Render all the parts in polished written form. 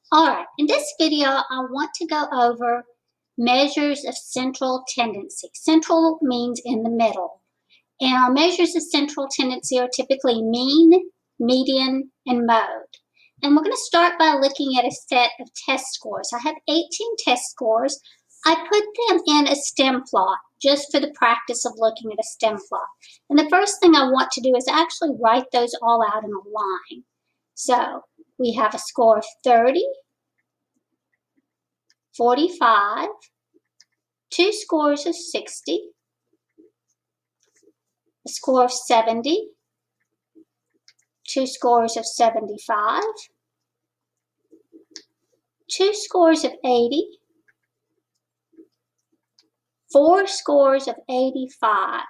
Alright, in this video, I want to go over measures of central tendency. Central means in the middle. And our measures of central tendency are typically mean, median, and mode. And we're going to start by looking at a set of test scores. I have 18 test scores. I put them in a stem plot just for the practice of looking at a stem plot. And the first thing I want to do is actually write those all out in a line. So we have a score of 30, 45, 2 scores of 60, a score of 70, 2 scores of 75, 2 scores of 80, 4 scores of 85,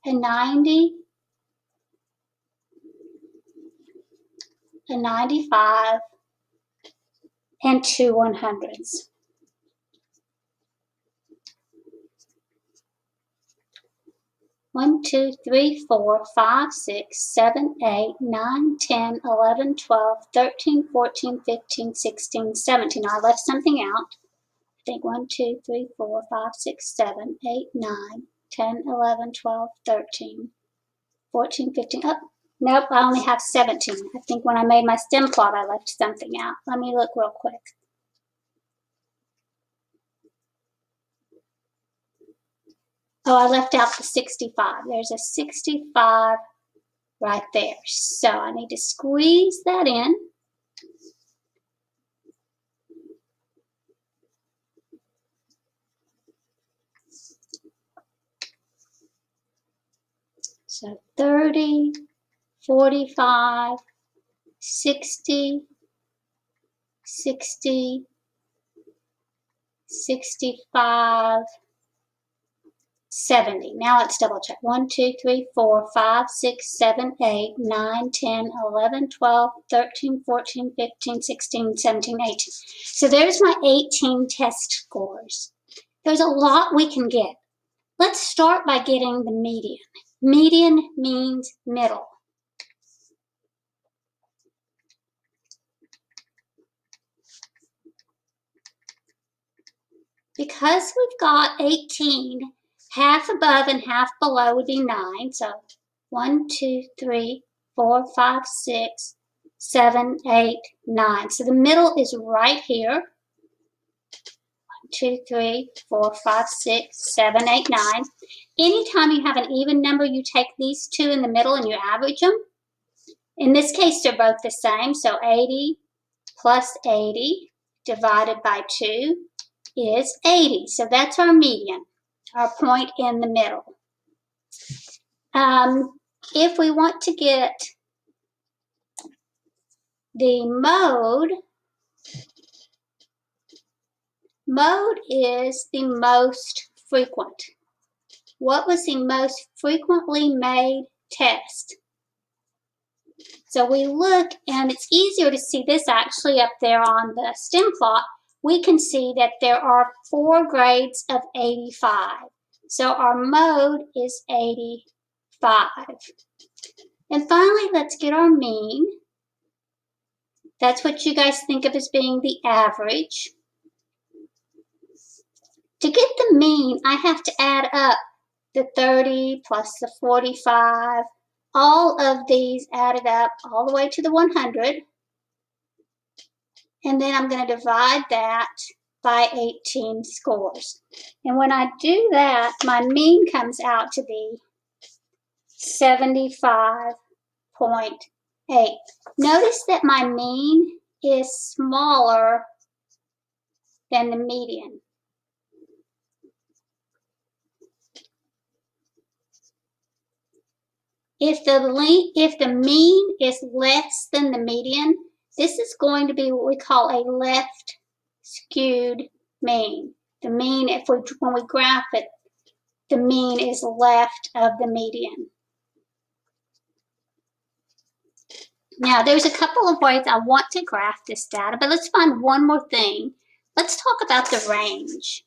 a 90, a 95, and 2 100s. One, two, three, 4, 5, 6, 7, 8, 9, 10, 11, 12, 13, 14, 15, 16, 17. Now I left something out. I think 1, 2, 3, 4, 5, 6, 7, 8, 9, 10, 11, 12, 13, 14, 15. Oh, nope, I only have 17. I think when I made my stem plot, I left something out. Let me look real quick. Oh, I left out the 65. There's a 65 right there. So I need to squeeze that in. So 30, 45, 60, 60, 65, 70. Now let's double check. 1, 2, 3, 4, 5, 6, 7, 8, 9, 10, 11, 12, 13, 14, 15, 16, 17, 18. So there's my 18 test scores. There's a lot we can get. Let's start by getting the median. Median means middle. Because we've got 18, half above and half below would be 9. So 1, 2, 3, 4, 5, 6, 7, 8, 9. So the middle is right here. 1, 2, 3, 4, 5, 6, 7, 8, 9. Anytime you have an even number, you take these two in the middle and you average them. In this case, they're both the same. So 80 plus 80 divided by 2 is 80. So that's our median, our point in the middle. If we want to get the mode, mode is the most frequent. What was the most frequently made test? So we look, and it's easier to see this actually up there on the stem plot. We can see that there are 4 grades of 85. So our mode is 85. And finally, let's get our mean. That's what you guys think of as being the average. To get the mean, I have to add up the 30 plus the 45, all of these added up all the way to the 100. And then I'm going to divide that by 18 scores. And when I do that, my mean comes out to be 75.8. Notice that my mean is smaller than the median. If the mean is less than the median, this is going to be what we call a left skewed mean. The mean, when we graph it, the mean is left of the median. Now, there's a couple of ways I want to graph this data, but let's find one more thing. Let's talk about the range.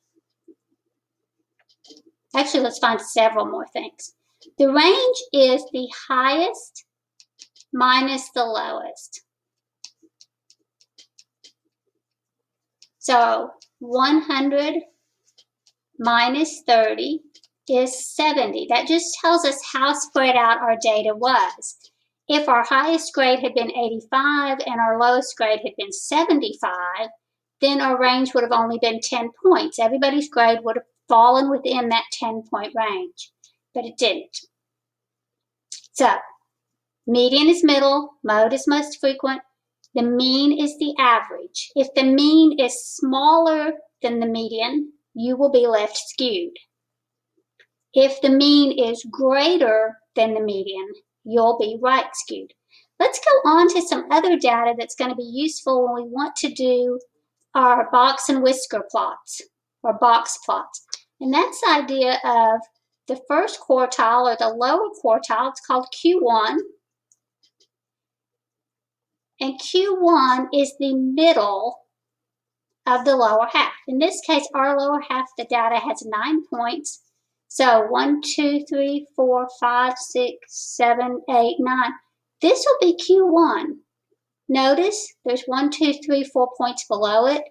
Actually, let's find several more things. The range is the highest minus the lowest. So 100 minus 30 is 70. That just tells us how spread out our data was. If our highest grade had been 85 and our lowest grade had been 75, then our range would have only been 10 points. Everybody's grade would have fallen within that 10-point range, but it didn't. So, median is middle, mode is most frequent, the mean is the average. If the mean is smaller than the median, you will be left skewed. If the mean is greater than the median, you'll be right skewed. Let's go on to some other data that's going to be useful when we want to do our box and whisker plots, or box plots. And that's the idea of the first quartile or the lower quartile. It's called Q1. And Q1 is the middle of the lower half. In this case, our lower half of the data has 9 points. So 1, 2, 3, 4, 5, 6, 7, 8, 9. This will be Q1. Notice there's 1, 2, 3, 4 points below it,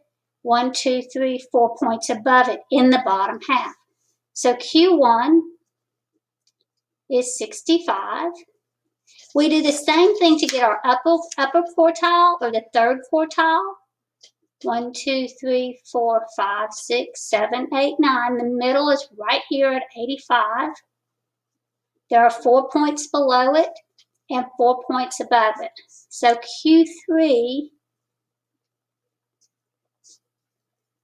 1, 2, 3, 4 points above it in the bottom half. So Q1 is 65. We do the same thing to get our upper quartile or the third quartile. 1, 2, 3, 4, 5, 6, 7, 8, 9. The middle is right here at 85. There are 4 points below it and 4 points above it. So Q3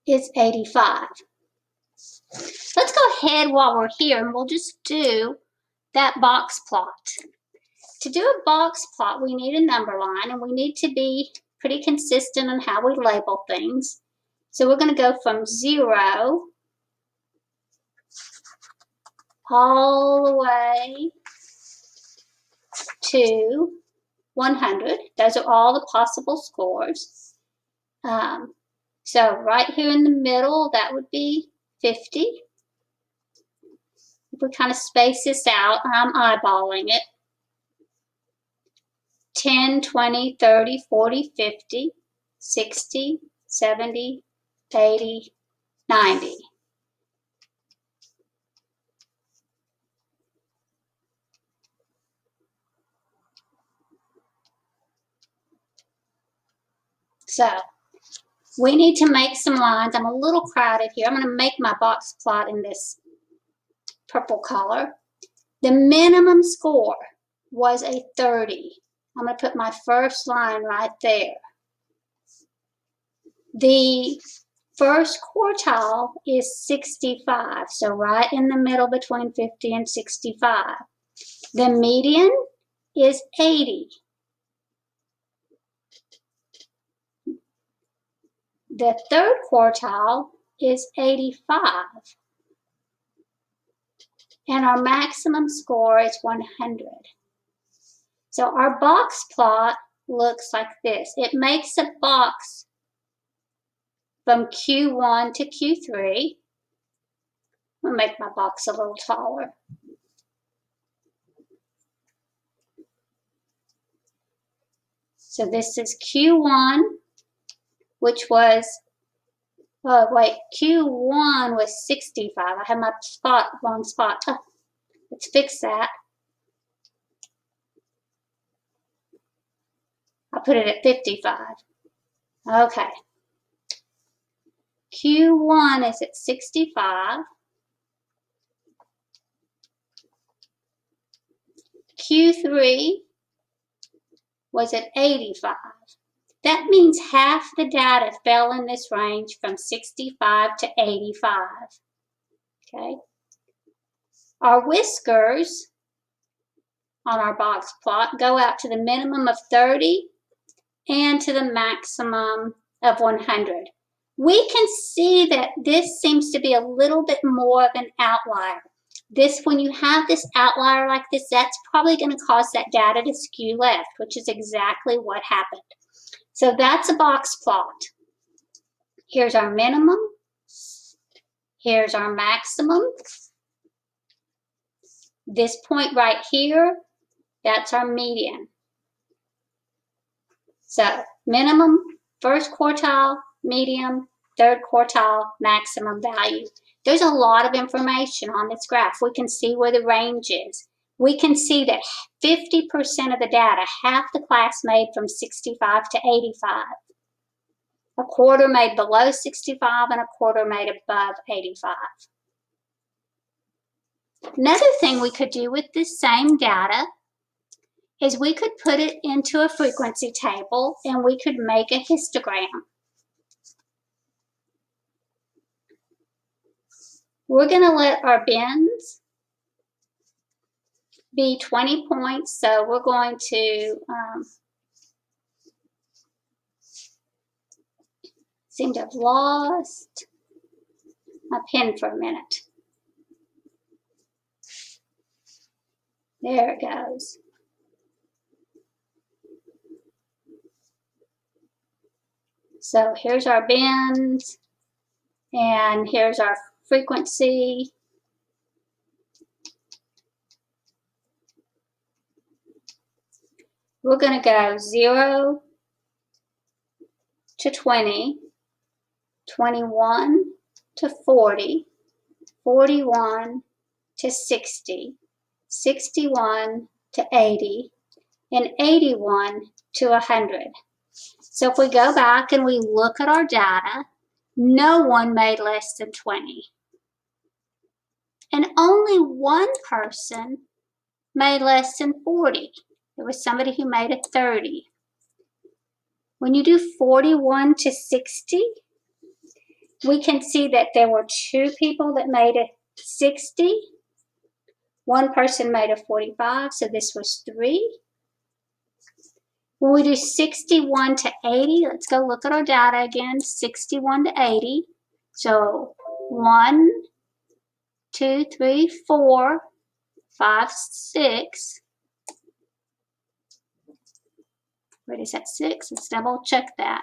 is 85. Let's go ahead while we're here and we'll just do that box plot. To do a box plot, we need a number line and we need to be pretty consistent on how we label things. So we're going to go from 0 all the way to 100. Those are all the possible scores. So right here in the middle, that would be 50. If we kind of space this out, I'm eyeballing it. 10, 20, 30, 40, 50, 60, 70, 80, 90. So we need to make some lines. I'm a little crowded here. I'm going to make my box plot in this purple color. The minimum score was a 30. I'm going to put my first line right there. The first quartile is 65, so right in the middle between 50 and 65. The median is 80. The third quartile is 85. And our maximum score is 100. So our box plot looks like this. It makes a box from Q1 to Q3. I'll make my box a little taller. So this is Q1, which was, Q1 was 65. I have my wrong spot. Let's fix that. I'll put it at 55. Okay. Q1 is at 65. Q3 was at 85. That means half the data fell in this range from 65 to 85. Okay. Our whiskers on our box plot go out to the minimum of 30 and to the maximum of 100. We can see that this seems to be a little bit more of an outlier. When you have this outlier like this, that's probably going to cause that data to skew left, which is exactly what happened. So that's a box plot. Here's our minimum. Here's our maximum. This point right here, that's our median. So minimum, first quartile, medium, third quartile, maximum value. There's a lot of information on this graph. We can see where the range is. We can see that 50% of the data, half the class made from 65 to 85. A quarter made below 65 and a quarter made above 85. Another thing we could do with this same data is we could put it into a frequency table and we could make a histogram. We're going to let our bins be 20 points, so we're going to seem to have lost my pen for a minute. There it goes. So here's our bins, and here's our frequency. We're going to go 0 to 20, 21 to 40, 41 to 60, 61 to 80, and 81 to 100. So if we go back and we look at our data, no one made less than 20. And only one person made less than 40. There was somebody who made a 30. When you do 41 to 60, we can see that there were 2 people that made a 60. One person made a 45, so this was 3. When we do 61 to 80, let's go look at our data again. 61 to 80. So 1, 2, 3, 4, 5, 6. Wait, is that 6? Let's double check that.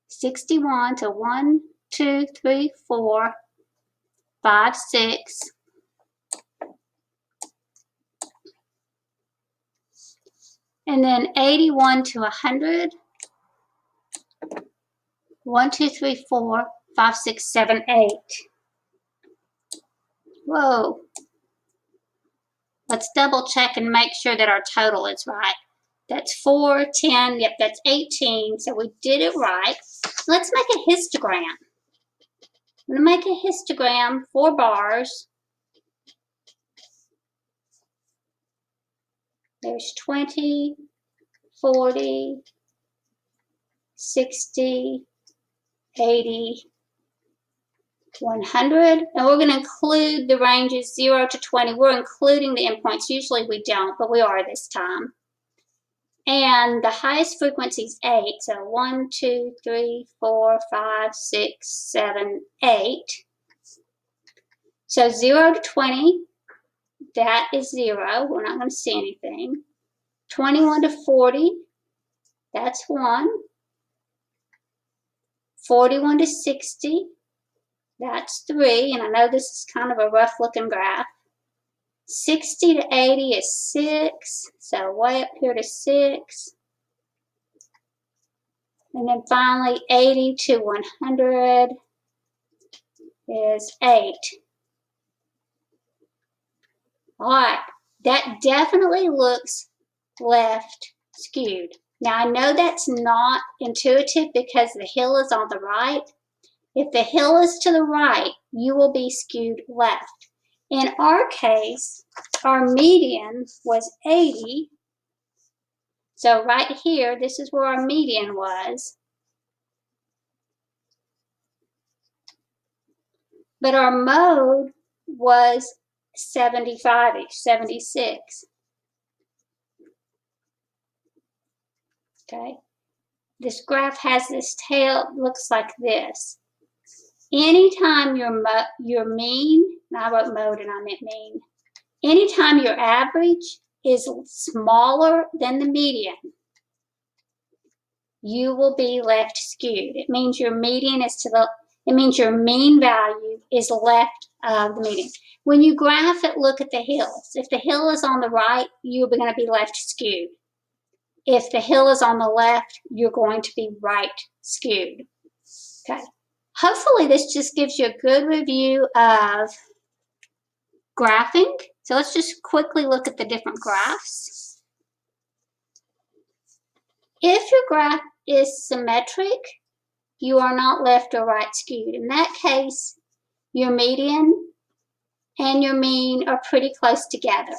61 to 1, 2, 3, 4, 5, 6. And then 81 to 100. 1, 2, 3, 4, 5, 6, 7, 8. Whoa. Let's double check and make sure that our total is right. That's 4, 10, yep, that's 18, so we did it right. Let's make a histogram. I'm going to make a histogram, 4 bars. There's 20, 40, 60, 80, 100. And we're going to include the ranges 0 to 20. We're including the endpoints. Usually we don't, but we are this time. And the highest frequency is 8. So 1, 2, 3, 4, 5, 6, 7, 8. So 0 to 20, that is 0. We're not going to see anything. 21 to 40, that's 1. 41 to 60, that's 3. And I know this is kind of a rough looking graph. 60 to 80 is 6, so way up here to 6. And then finally 80 to 100 is 8. All right, that definitely looks left skewed. Now I know that's not intuitive because the hill is on the right. If the hill is to the right, you will be skewed left. In our case, our median was 80. So right here, this is where our median was. But our mode was 75-ish, 76. Okay. This graph has this tail, looks like this. Anytime your mean, and I wrote mode and I meant mean. Anytime your average is smaller than the median, you will be left skewed. It means your median is to the, It means your mean value is left of the median. When you graph it, look at the hills. If the hill is on the right, you're going to be left skewed. If the hill is on the left, you're going to be right skewed. Okay. Hopefully this just gives you a good review of graphing. So let's just quickly look at the different graphs. If your graph is symmetric, you are not left or right skewed. In that case, your median and your mean are pretty close together.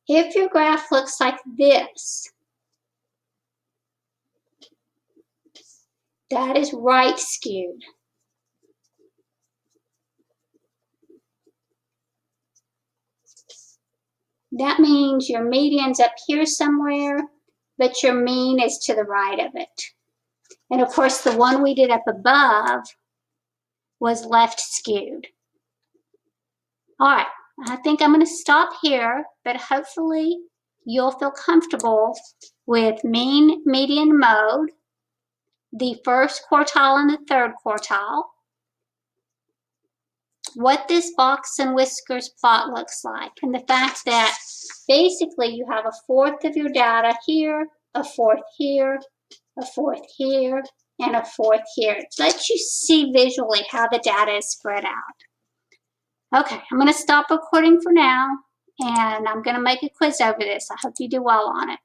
If your graph looks like this, that is right skewed. That means your median's up here somewhere, but your mean is to the right of it. And of course, the one we did up above was left skewed. All right, I think I'm going to stop here, but hopefully you'll feel comfortable with mean, median, mode, the first quartile and the third quartile, what this box and whiskers plot looks like, and the fact that basically you have a fourth of your data here, a fourth here, a fourth here, and a fourth here. It lets you see visually how the data is spread out. Okay, I'm going to stop recording for now, and I'm going to make a quiz over this. I hope you do well on it.